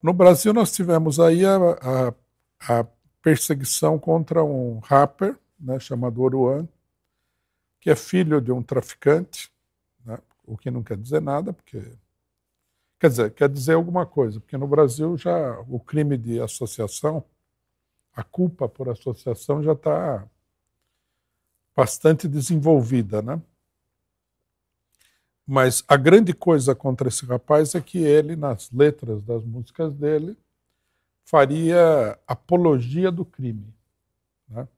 No Brasil, nós tivemos aí a perseguição contra um rapper, né, chamado Oruan, que é filho de um traficante, né, o que não quer dizer nada, porque quer dizer, quer dizer alguma coisa, porque no Brasil já o crime de associação, a culpa por associação já está bastante desenvolvida, né? Mas a grande coisa contra esse rapaz é que ele, nas letras das músicas dele, faria apologia do crime, né?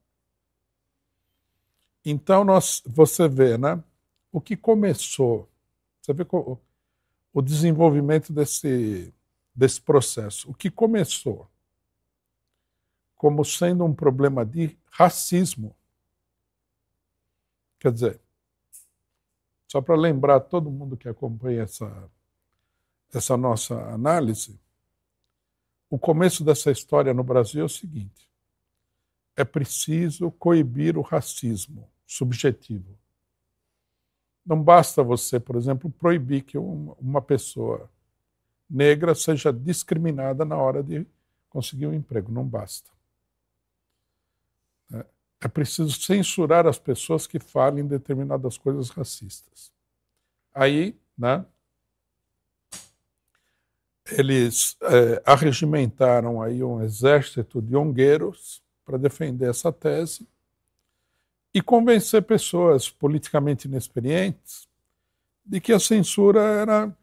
Então você vê, né? O que começou, você vê o desenvolvimento desse processo. O que começou como sendo um problema de racismo, quer dizer, só para lembrar todo mundo que acompanha essa nossa análise, o começo dessa história no Brasil é o seguinte: é preciso coibir o racismo subjetivo. Não basta você, por exemplo, proibir que uma pessoa negra seja discriminada na hora de conseguir um emprego. Não basta. É preciso censurar as pessoas que falem determinadas coisas racistas. Aí, né, eles arregimentaram aí um exército de ongueiros para defender essa tese e convencer pessoas politicamente inexperientes de que a censura era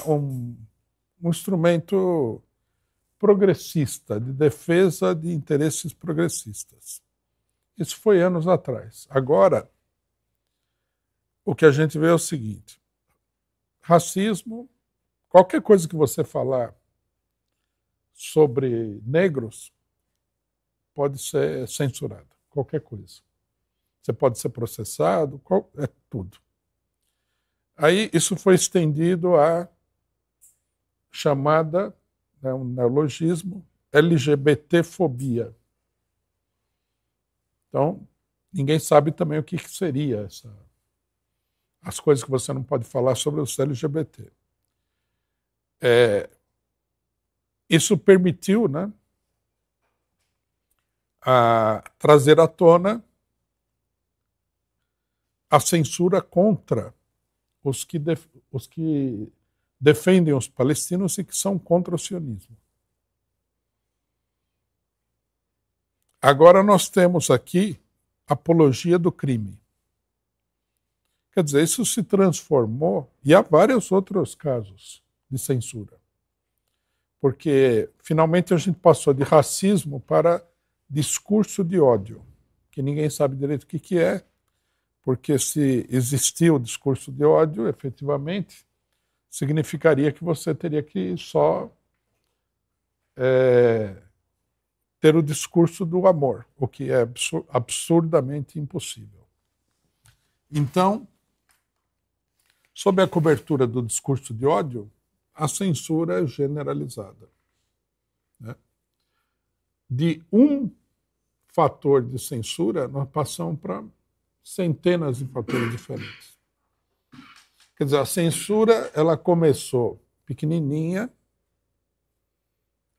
um instrumento progressista, de defesa de interesses progressistas. Isso foi anos atrás. Agora, o que a gente vê é o seguinte: racismo, qualquer coisa que você falar sobre negros pode ser censurada, qualquer coisa. Você pode ser processado, é tudo. Aí isso foi estendido à chamada, né, um neologismo, LGBTfobia. Então, ninguém sabe também o que seria as coisas que você não pode falar sobre os LGBT. Isso permitiu, né, trazer à tona a censura contra os que defendem os palestinos e que são contra o sionismo. Agora nós temos aqui apologia do crime. Quer dizer, isso se transformou, e há vários outros casos de censura, porque finalmente a gente passou de racismo para discurso de ódio, que ninguém sabe direito o que é, porque se existia o discurso de ódio, efetivamente, significaria que você teria que só ter o discurso do amor, o que é absurdamente impossível. Então, sob a cobertura do discurso de ódio, a censura é generalizada, né? De um fator de censura, nós passamos para centenas de fatores diferentes. Quer dizer, a censura ela começou pequenininha,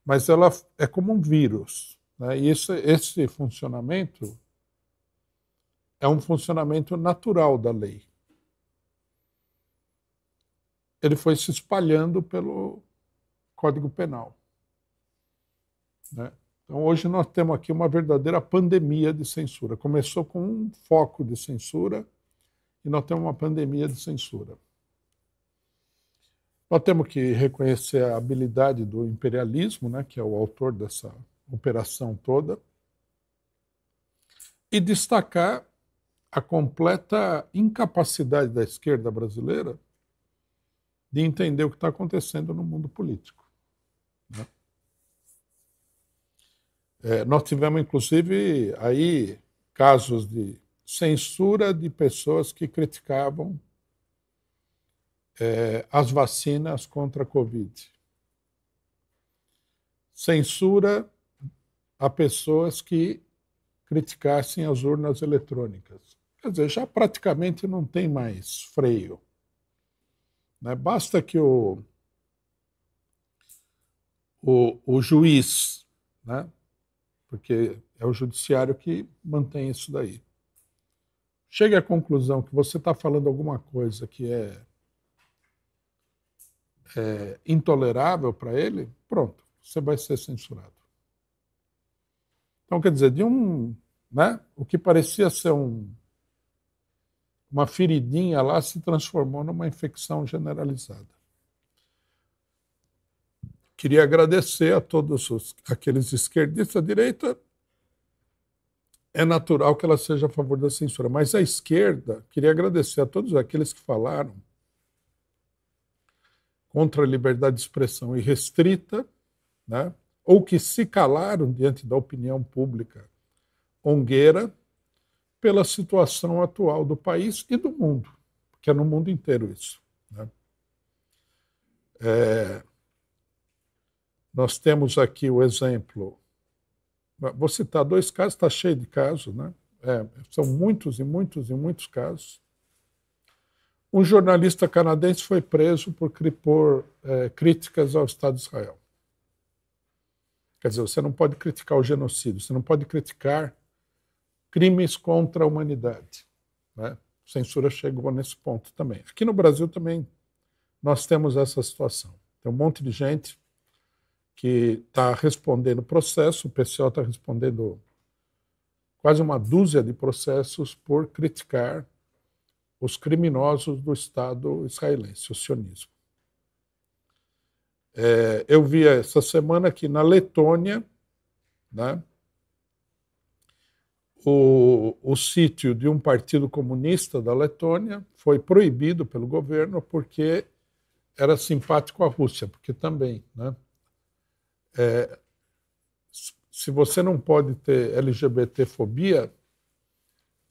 mas ela é como um vírus, né? E esse funcionamento é um funcionamento natural da lei. Ele foi se espalhando pelo Código Penal, né? Então, hoje nós temos aqui uma verdadeira pandemia de censura. Começou com um foco de censura e nós temos uma pandemia de censura. Nós temos que reconhecer a habilidade do imperialismo, né, que é o autor dessa operação toda, e destacar a completa incapacidade da esquerda brasileira de entender o que está acontecendo no mundo político, né? Nós tivemos, inclusive, aí casos de censura de pessoas que criticavam as vacinas contra a Covid. Censura a pessoas que criticassem as urnas eletrônicas. Quer dizer, já praticamente não tem mais freio, né? Basta que o juiz, né? Porque é o judiciário que mantém isso daí. Chegue à conclusão que você está falando alguma coisa que é intolerável para ele, pronto, você vai ser censurado. Então, quer dizer, né, o que parecia ser uma feridinha lá se transformou numa infecção generalizada. Queria agradecer a todos aqueles esquerdistas. A direita é natural que ela seja a favor da censura, mas a esquerda, queria agradecer a todos aqueles que falaram contra a liberdade de expressão irrestrita, né, ou que se calaram diante da opinião pública ongueira pela situação atual do país e do mundo, porque é no mundo inteiro isso, né? Nós temos aqui o exemplo, vou citar 2 casos, está cheio de casos, né? São muitos e muitos e muitos casos. Um jornalista canadense foi preso por críticas ao Estado de Israel. Quer dizer, você não pode criticar o genocídio, você não pode criticar crimes contra a humanidade, né? A censura chegou nesse ponto também. Aqui no Brasil também nós temos essa situação. Tem um monte de gente que está respondendo processo, o PCO está respondendo quase uma dúzia de processos por criticar os criminosos do Estado israelense, o sionismo. Eu vi essa semana que na Letônia, né, o sítio de um partido comunista da Letônia foi proibido pelo governo porque era simpático à Rússia, porque também, né, se você não pode ter LGBT-fobia,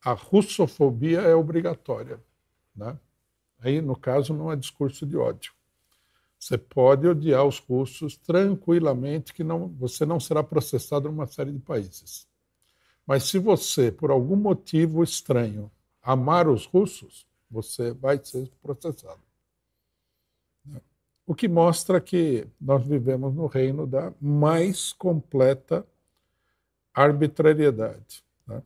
a russofobia é obrigatória, né? Aí, no caso, não é discurso de ódio. Você pode odiar os russos tranquilamente, que você não será processado numa série de países. Mas se você, por algum motivo estranho, amar os russos, você vai ser processado. O que mostra que nós vivemos no reino da mais completa arbitrariedade, né?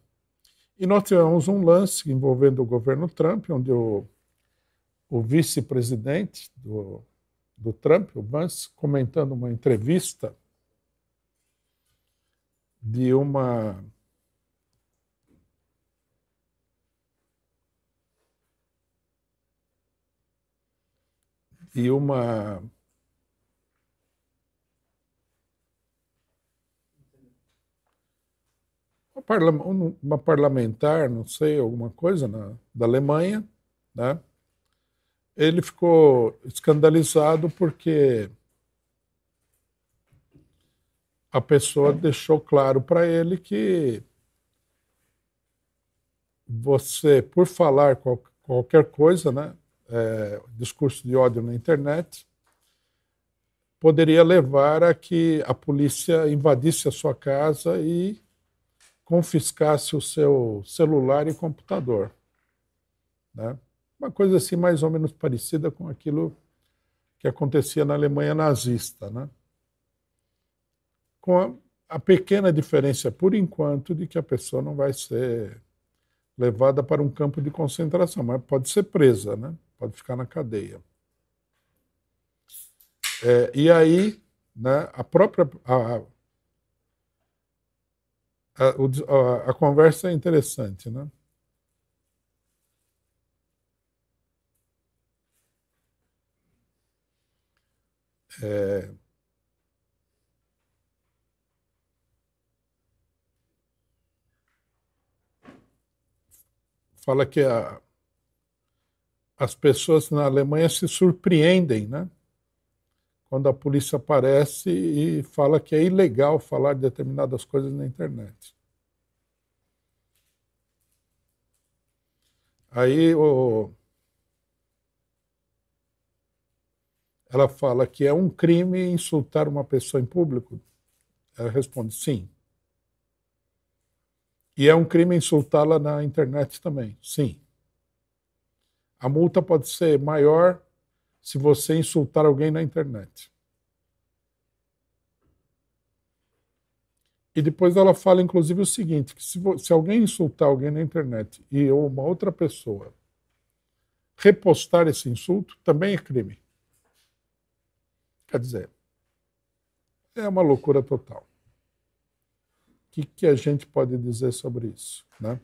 E nós tivemos um lance envolvendo o governo Trump, onde o vice-presidente do Trump, o Vance, comentando uma entrevista de uma parlamentar, não sei, alguma coisa da Alemanha, né? Ele ficou escandalizado porque a pessoa deixou claro para ele que você, por falar qualquer coisa, né, discurso de ódio na internet, poderia levar a que a polícia invadisse a sua casa e confiscasse o seu celular e computador, né? Uma coisa assim mais ou menos parecida com aquilo que acontecia na Alemanha nazista, né? Com a pequena diferença, por enquanto, de que a pessoa não vai ser levada para um campo de concentração, mas pode ser presa, né? Pode ficar na cadeia. E aí, né, a conversa é interessante, né? Fala que as pessoas na Alemanha se surpreendem, né, quando a polícia aparece e fala que é ilegal falar determinadas coisas na internet. Aí ela fala que é um crime insultar uma pessoa em público. Ela responde sim. E é um crime insultá-la na internet também? Sim. A multa pode ser maior se você insultar alguém na internet. E depois ela fala, inclusive, o seguinte, que se alguém insultar alguém na internet e ou uma outra pessoa repostar esse insulto, também é crime. Quer dizer, é uma loucura total. O que a gente pode dizer sobre isso, né?